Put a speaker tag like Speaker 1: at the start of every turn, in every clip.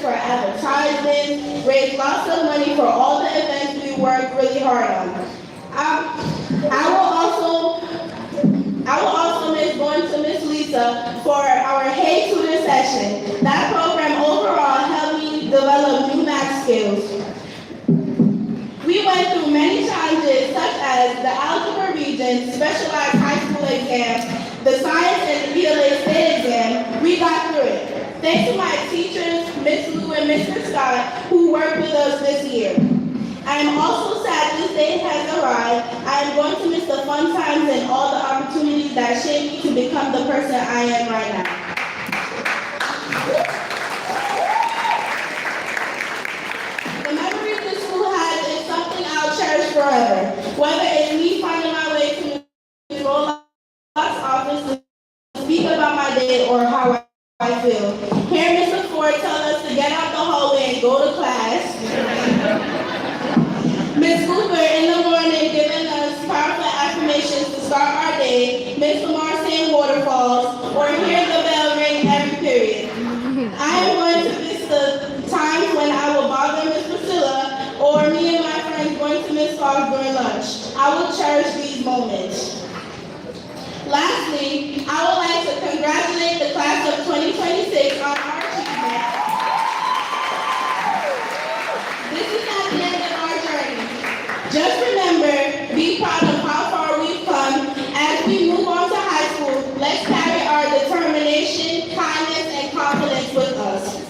Speaker 1: for advertisements, raised lots of money for all the events we worked really hard on. I will also miss going to Miss Lisa for our Hey Tutor session. That program overall helped me develop new math skills. We went through many challenges such as the algebra region, specialized high school exam, the science and ELA state exam. We got through it. Thanks to my teachers, Miss Lou and Mr. Scott, who worked with us this year. I am also sad this day has arrived. I am going to miss the fun times and all the opportunities that shaped me to become the person I am right now. The memories the school has is something I'll cherish forever. Whether it's me finding my way to Ms. Roland's office to speak about my day or how I feel. Hear Mr. Ford tell us to get out the hallway and go to class. Ms. Cooper in the morning giving us powerful affirmations to start our day, Ms. Lamar saying waterfalls, or hear the bell ring every period. I am going to miss the times when I will bother Ms. Priscilla, or me and my friends going to Ms. Fox during lunch. I will cherish these moments. Lastly, I would like to congratulate the class of 2026 on our achievement. This is not the end of our journey. Just remember, be proud of how far we've come. As we move on to high school, let's carry our determination, kindness, and confidence with us.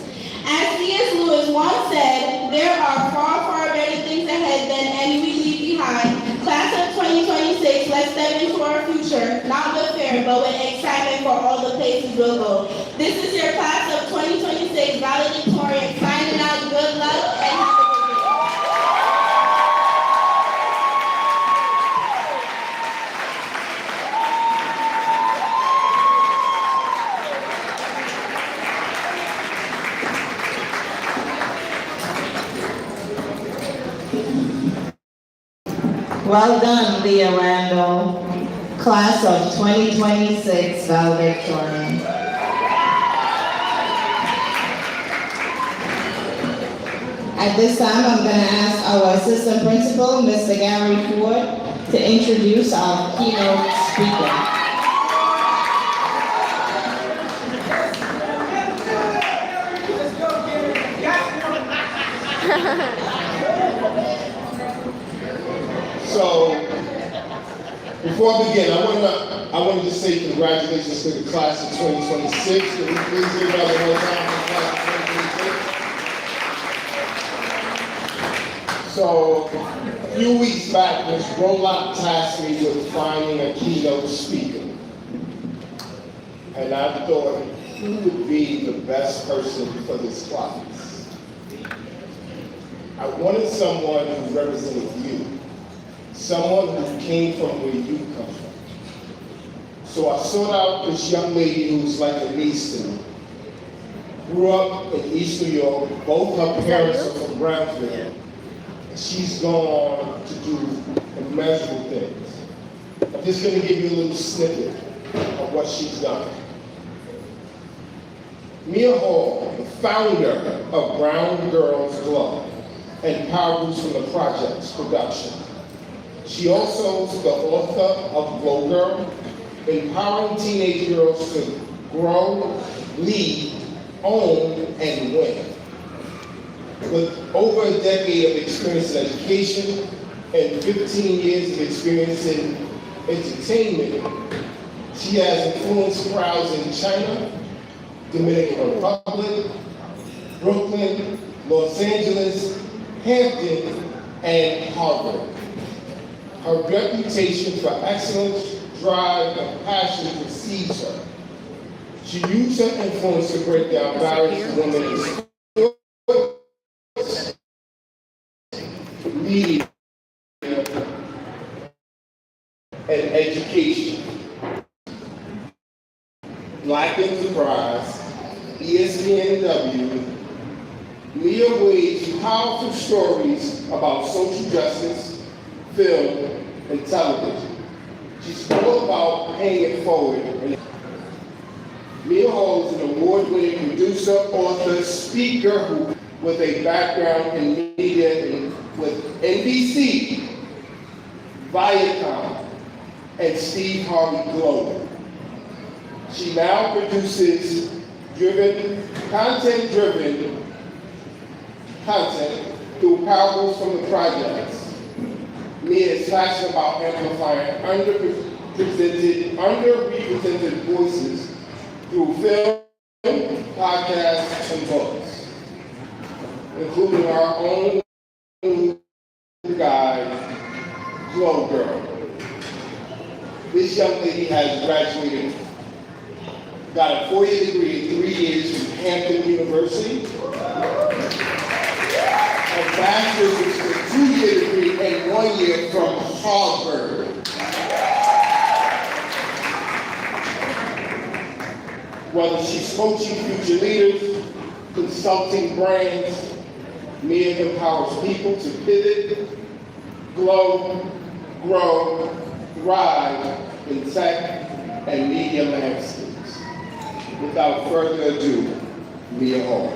Speaker 1: As C.S. Lewis once said, there are far, far better things ahead than any we leave behind. Class of 2026, let's step into our future, not with fear, but with excitement for all the places we'll go. This is your class of 2026 valedictorian signing out. Good luck and have a good day.
Speaker 2: Well done, Leah Randall, class of 2026 valedictorian. At this time, I'm going to ask our assistant principal, Mr. Gary Ford, to introduce our keynote speaker.
Speaker 3: So, before I begin, I want to just say congratulations to the class of 2026. Can we please give it up one more time for the class of 2026? So, a few weeks back, Ms. Roland tasked me with finding a keynote speaker. And I thought, who would be the best person for this class? I wanted someone who represented you. Someone who came from where you come from. So I sought out this young lady who's like a niece to me. Grew up in East New York. Both her parents are from Brownsville. And she's gone on to do immeasurable things. I'm just going to give you a little snippet of what she's done. Mia Hall, the founder of Brown Girls Club and Power Boost from the Projects production. She also is the author of Glow Girl, empowering teenage girls to grow, lead, own, and win. With over a decade of experience in education and 15 years of experience in entertainment, she has influenced crowds in China, Dominican Republic, Brooklyn, Los Angeles, Hampton, and Harvard. Her reputation for excellence, drive, and passion precedes her. She used her influence to break down barriers to women in sports, media, and education. Black Enterprise, ESPNW, Mia Wade's powerful stories about social justice, film, and television. She's all about paying it forward. Mia holds an award-winning producer, author, speaker with a background in media with NBC, Viacom, and Steve Harvey Global. She now produces content-driven content through Parables from the Projects. Mia is passionate about amplifying underrepresented voices through film, podcasts, and books, including our own guide, Glow Girl. This young lady has graduated, got a 4-year degree in 3 years from Hampton University, a bachelor's degree, a 2-year degree, and 1 year from Harvard. Whether she's coaching future leaders, consulting brands, Mia empowers people to pivot, glow, grow, thrive in tech and media landscapes. Without further ado, Mia Hall.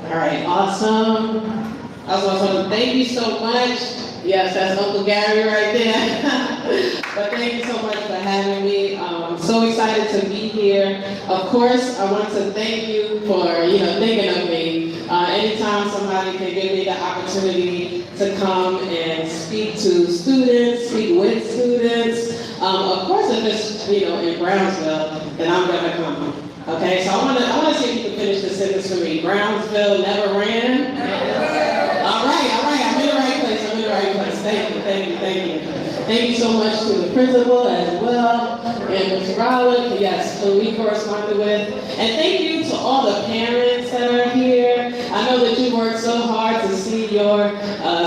Speaker 4: All right, awesome. I was going to thank you so much. Yes, that's Uncle Gary right there. But thank you so much for having me. I'm so excited to be here. Of course, I want to thank you for thinking of me. Anytime somebody can give me the opportunity to come and speak to students, speak with students. Of course, if it's in Brownsville, then I'm gonna come. Okay, so I want to see if you can finish this sentence for me. Brownsville never ran. All right. I'm in the right place. Thank you. Thank you so much to the principal as well, and Mr. Rowland, yes, who we corresponded with. And thank you to all the parents that are here. I know that you worked so hard to see your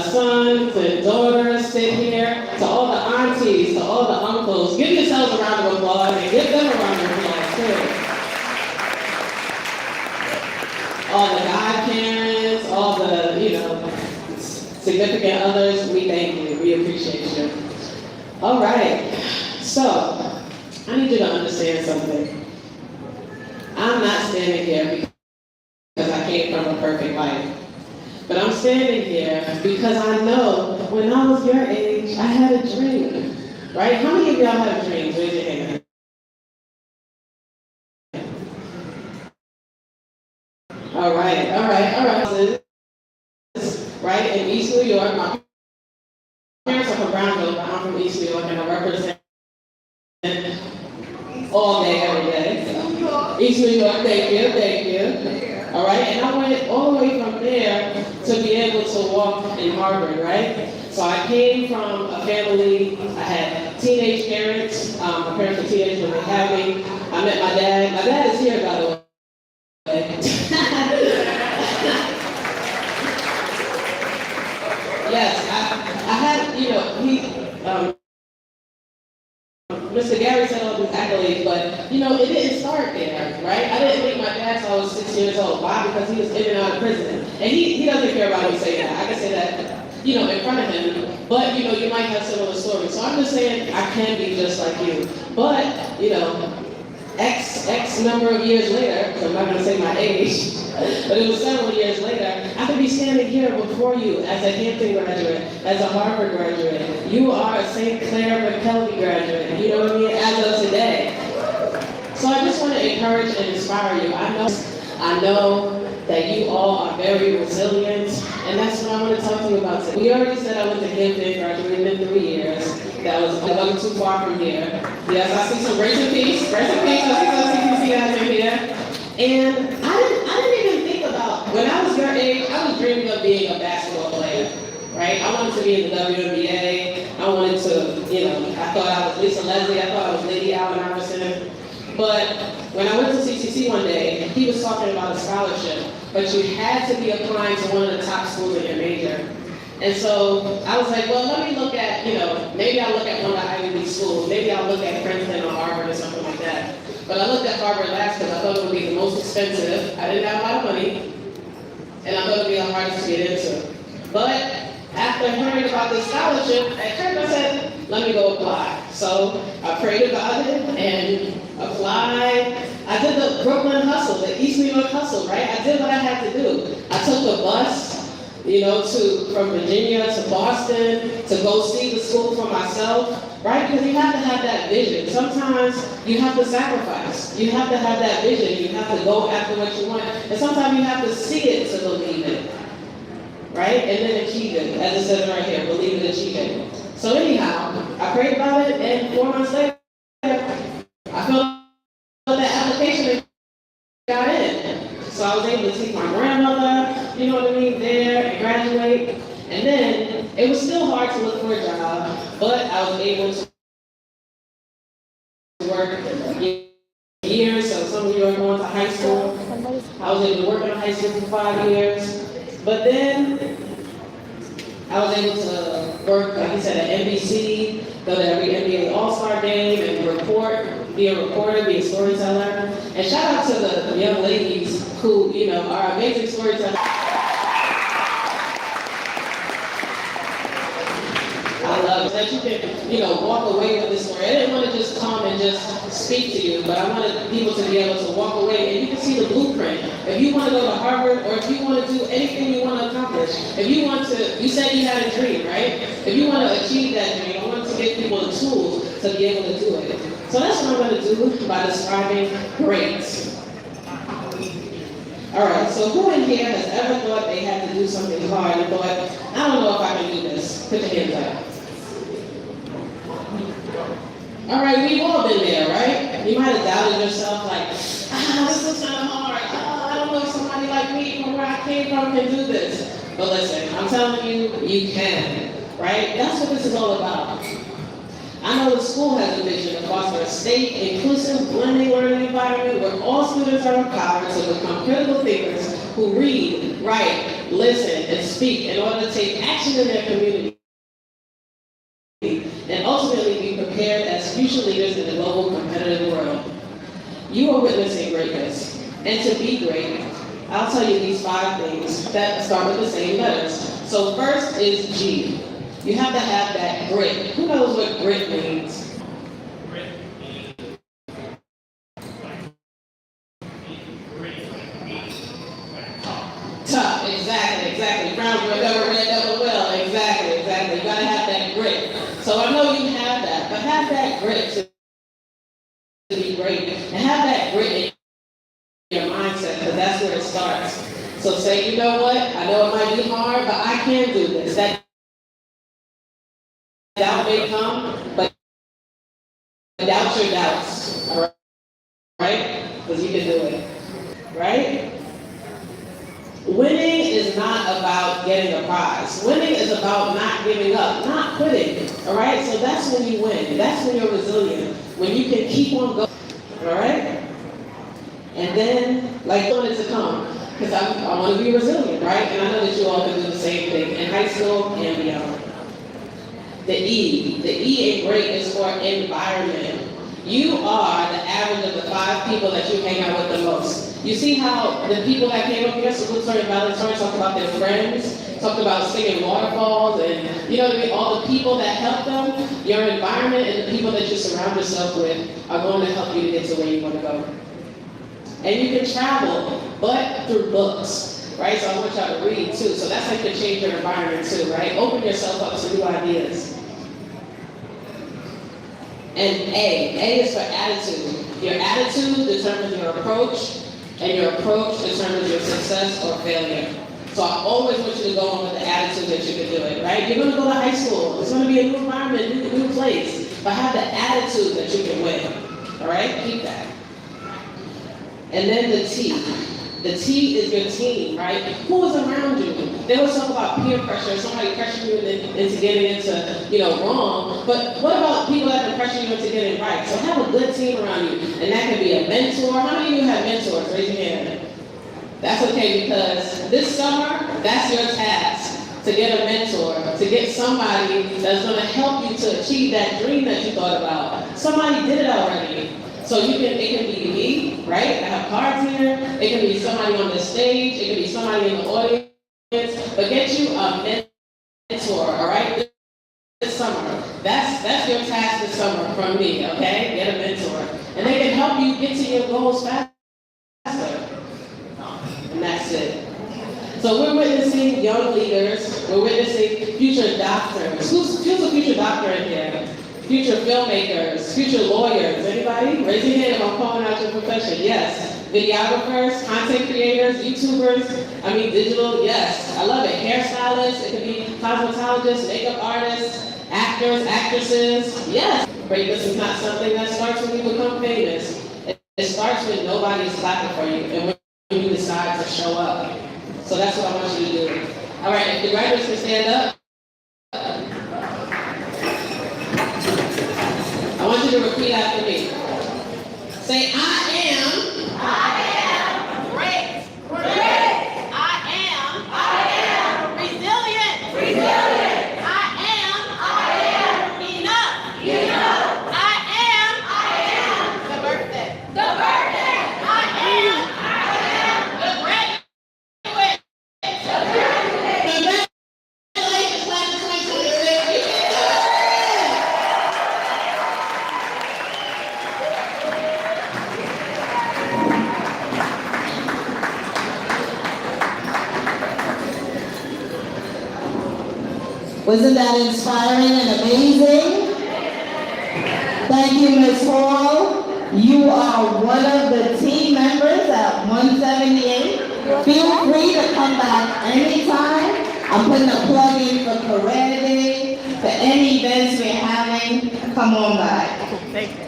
Speaker 4: sons and daughters sit here. To all the aunties, to all the uncles, give yourselves a round of applause and give them a round of applause too. All the godparents, all the, significant others, we thank you, we appreciate you. All right, so I need you to understand something. I'm not standing here because I came from a perfect life, but I'm standing here because I know when I was your age, I had a dream, right? How many of y'all have dreams? Raise your hand. All right. Right, in East New York, my parents are from Brownsville, but I'm from East New York, and I represent all day, every day. East New York, thank you. All right, and I went all the way from there to be able to walk in Harvard, right? So I came from a family, I had teenage parents, my parents were teenagers when they had me. I met my dad. My dad is here, by the way. Yes, I had, Mr. Gary said all these accolades, but, it didn't start there, right? I didn't meet my dad until I was 6 years old. Why? Because he was in and out of prison. And he doesn't care about me saying that. I can say that, in front of him. But, you might have similar stories. So I'm just saying I can be just like you. But, X number of years later, because I'm not going to say my age, but it was several years later, I could be standing here before you as a Hampton graduate, as a Harvard graduate. You are a St. Clair McKelvey graduate, you know what I mean, as of today. So I just want to encourage and inspire you. I know that you all are very resilient, and that's what I want to talk to you about today. We already said I went to Hampton, graduated in 3 years. That wasn't too far from here. Yes, I see some grace and peace. I see some CPC guys in here. And I didn't even think about, when I was your age, I was dreaming of being a basketball player, right? I wanted to be in the WNBA. I wanted to, I thought I was Lisa Leslie. I thought I was Lady Allen Iverson. But when I went to CCC one day, he was talking about a scholarship but you had to be applying to one of the top schools in your major. And so I was like, well, let me look at, maybe I'll look at one of the Ivy League schools. Maybe I'll look at Princeton or Harvard or something like that. But I looked at Harvard last because I thought it would be the most expensive. I didn't have a lot of money. And I thought it would be the hardest to get into. But after hearing about this scholarship, at church I said, let me go apply. So I prayed about it and applied. I did the Brooklyn hustle, the East New York hustle, right? I did what I had to do. I took the bus, from Virginia to Boston to go see the school for myself, right? Because you have to have that vision. Sometimes you have to sacrifice. You have to have that vision. You have to go after what you want. And sometimes you have to see it to believe it, right? And then achieve it, as it says right here, believe it, achieve it. So anyhow, I prayed about it, and 4 months later, I filled out the application and got in. So I was able to take my grandmother, there and graduate. And then it was still hard to look for a job, but I was able to work years. So some of you are going to high school. I was able to work in a high school for 5 years. But then I was able to work, like you said, at NBC, go to every NBA All-Star game and report, be a reporter, be a storyteller. And shout out to the young ladies who, are amazing storytellers. I love it that you can, walk away with this story. I didn't want to just come and just speak to you, but I wanted people to be able to walk away and you can see the blueprint. If you want to go to Harvard or if you want to do anything you want to accomplish, if you want to, you said you had a dream, right? If you want to achieve that dream, I want to give people the tools to be able to do it. So that's what I'm going to do by describing great. All right, so who in here has ever thought they had to do something hard and thought, I don't know if I can do this? Put your hands up. All right, we've all been there, right? You might have doubted yourself, like, this is kind of hard. I don't know if somebody like me from where I came from can do this. But listen, I'm telling you, you can, right? That's what this is all about. I know the school has a vision to foster a safe, inclusive, blending learning environment where all students are empowered to become critical thinkers who read, write, listen, and speak in order to take action in their community and ultimately be prepared as future leaders in the global competitive world. You are witnessing greatness. And to be great, I'll tell you these 5 things that start with the same letters. So first is G. You have to have that grit. Who knows what grit means? Tough, exactly. Brown, double, red, double, well, exactly. You gotta have that grit. So I know you have that, but have that grit to be great. And have that grit in your mindset, because that's where it starts. So say, you know what? I know it might be hard, but I can do this. That doubt may come, but doubt your doubts, all right? Because you can do it, right? Winning is not about getting a prize. Winning is about not giving up, not quitting, all right? So that's when you win. That's when you're resilient, when you can keep on going, all right? And then, like, want it to come, because I want to be resilient, right? And I know that you all can do the same thing in high school and beyond. The E in great is for environment. You are the average of the 5 people that you hang out with the most. You see how the people that came up here, salutatory and valedictorian, talked about their friends, talked about singing waterfalls, and all the people that help them. Your environment and the people that you surround yourself with are going to help you to get to where you want to go. And you can travel, but through books, right? So I want y'all to read too. So that's how you can change your environment too, right? Open yourself up to new ideas. And A is for attitude. Your attitude determines your approach, and your approach determines your success or failure. So I always want you to go on with the attitude that you can do it, right? You're gonna go to high school. It's gonna be a new environment, new place. But have the attitude that you can win, all right? Keep that. And then the T. The T is your team, right? Who is around you? They always talk about peer pressure, somebody pressuring you into getting into, wrong. But what about people that can pressure you into getting right? So have a good team around you. And that can be a mentor. How many of you have mentors? Raise your hand. That's okay, because this summer, that's your task. To get a mentor, to get somebody that's gonna help you to achieve that dream that you thought about. Somebody did it already. So it can be me, right? I have cards here. It can be somebody on the stage. It can be somebody in the audience. But get you a mentor, all right? This summer. That's your task this summer from me, okay? Get a mentor. And they can help you get to your goals faster. And that's it. So we're witnessing young leaders, we're witnessing future doctors. Who's a future doctor in here? Future filmmakers, future lawyers. Anybody? Raise your hand if I'm calling out your profession. Yes. Videographers, content creators, YouTubers, digital, yes. I love it. Hairstylists, it could be cosmetologists, makeup artists, actors, actresses, yes. Greatness is not something that starts when you become famous. It starts when nobody's clapping for you and when you decide to show up. So that's what I want you to do. All right, if the graduates can stand up. I want you to repeat after me. Say, I am great. I am resilient. I am enough. I am the birthday. I am the graduate.
Speaker 2: Wasn't that inspiring and amazing? Thank you, Ms. Hall. You are one of the team members at 178. Feel free to come back anytime. I'm putting a plug in for Career Day, for any events we're having. Come on back.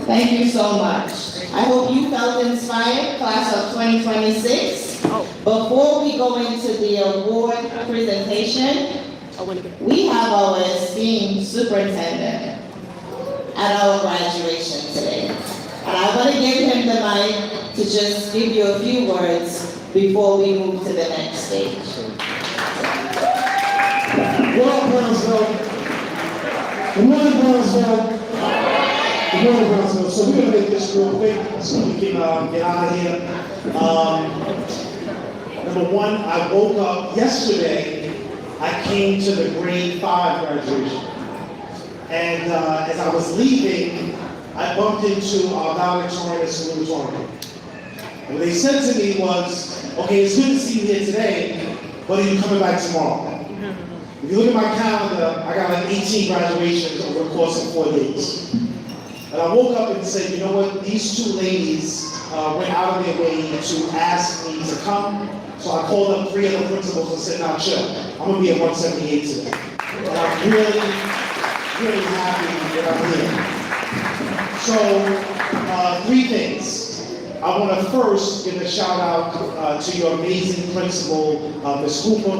Speaker 2: Thank you so much. I hope you felt inspired, class of 2026. Before we go into the award presentation, we have our esteemed superintendent at our graduation today. And I want to give him the mic to just give you a few words before we move to the next stage.
Speaker 5: What up, Brownsville? Good morning, Brownsville. Good morning, Brownsville. So we're going to make this real quick so we can get out of here. Number one, I woke up yesterday. I came to the grade 5 graduation. And as I was leaving, I bumped into our valedictorian and salutatorian. And what they said to me was, okay, it's good to see you here today, but are you coming back tomorrow? If you look at my calendar, I got like 18 graduations over the course of 4 days. And I woke up and said, you know what, these two ladies went out of their way to ask me to come. So I called up 3 other principals and said, now chill, I'm gonna be at 178 today. And I'm really, really happy that I'm here. So, 3 things. I wanna first give a shout out to your amazing principal, Ms. Cooper.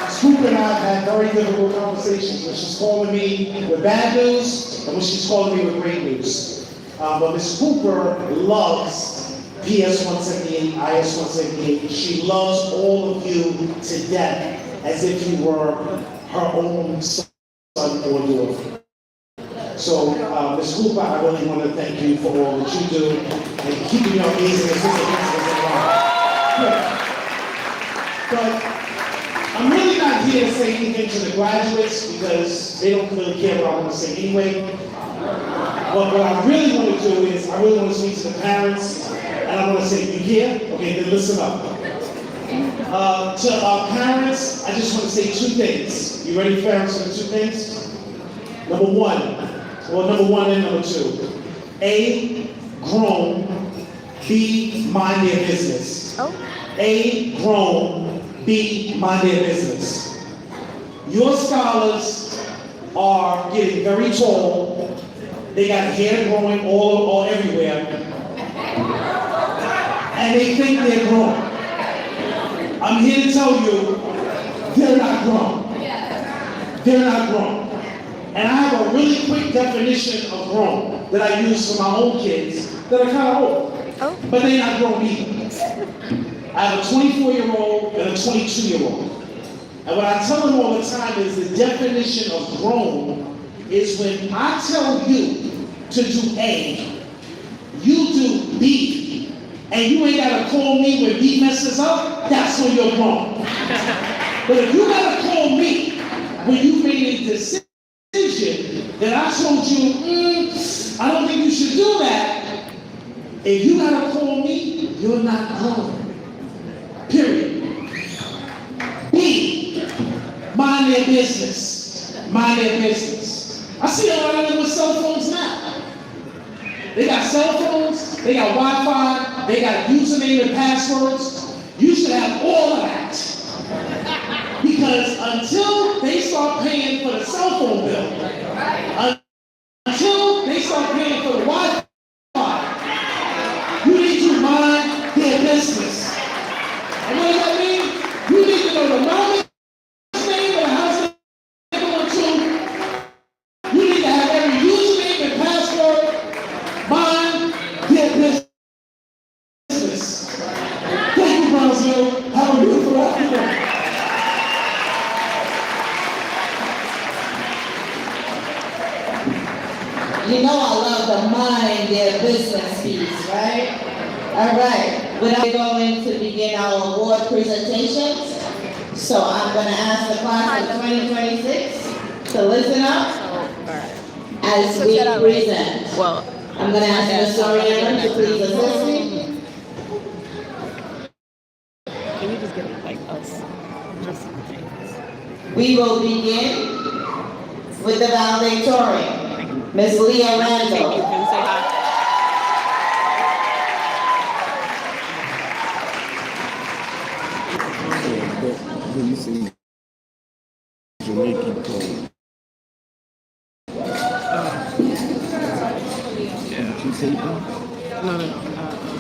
Speaker 5: Ms. Cooper and I have had very difficult conversations when she's calling me with bad news and when she's calling me with great news. But Ms. Cooper loves PS 178, IS 178. She loves all of you to death as if you were her own son or daughter. So, Ms. Cooper, I really want to thank you for all that you do and keeping your amazing assistant principals in mind. But I'm really not here to say anything to the graduates because they don't really care what I'm going to say anyway. But what I really want to do is, I really want to speak to the parents, and I want to say, you here? Okay, then listen up. To our parents, I just want to say 2 things. You ready, parents, for the 2 things? Number 1 and number 2. A, grown, B, mind their business. A, grown, B, mind their business. Your scholars are getting very tall. They got hair growing all everywhere. And they think they're grown. I'm here to tell you, they're not grown. They're not grown. And I have a really quick definition of grown that I use for my own kids that are kind of old. but they're not grown either. I have a 24-year-old and a 22-year-old. And what I tell them all the time is the definition of grown is when I tell you to do A, you do B, and you ain't gotta call me when B messes up, that's when you're grown. But if you gotta call me when you made a decision that I told you, I don't think you should do that, if you gotta call me, you're not grown. Period. B, mind their business. Mind their business. I see a lot of them with cell phones now. They got cell phones, they got Wi-Fi, they got username and passwords. You should have all of that. Because until they start paying for the cell phone bill, until they start paying for the Wi-Fi, you need to mind their business. And what does that mean? You need to know the mommy's name and the house they're going to. You need to have every username and password. Mind their business. Thank you, Brownsville. Have a beautiful afternoon.
Speaker 2: You know I love the mind their business piece, right? All right, we're going to begin our award presentations. So I'm going to ask the class of 2026 to listen up as we present. I'm going to ask Ms. Soriano to please assist me.
Speaker 6: Can you just get like us?
Speaker 2: We will begin with the valedictorian, Ms. Leah Randall.
Speaker 6: Can you say hi?
Speaker 7: You see Jamaican code.
Speaker 6: Yeah.
Speaker 7: Did you say that?
Speaker 6: No.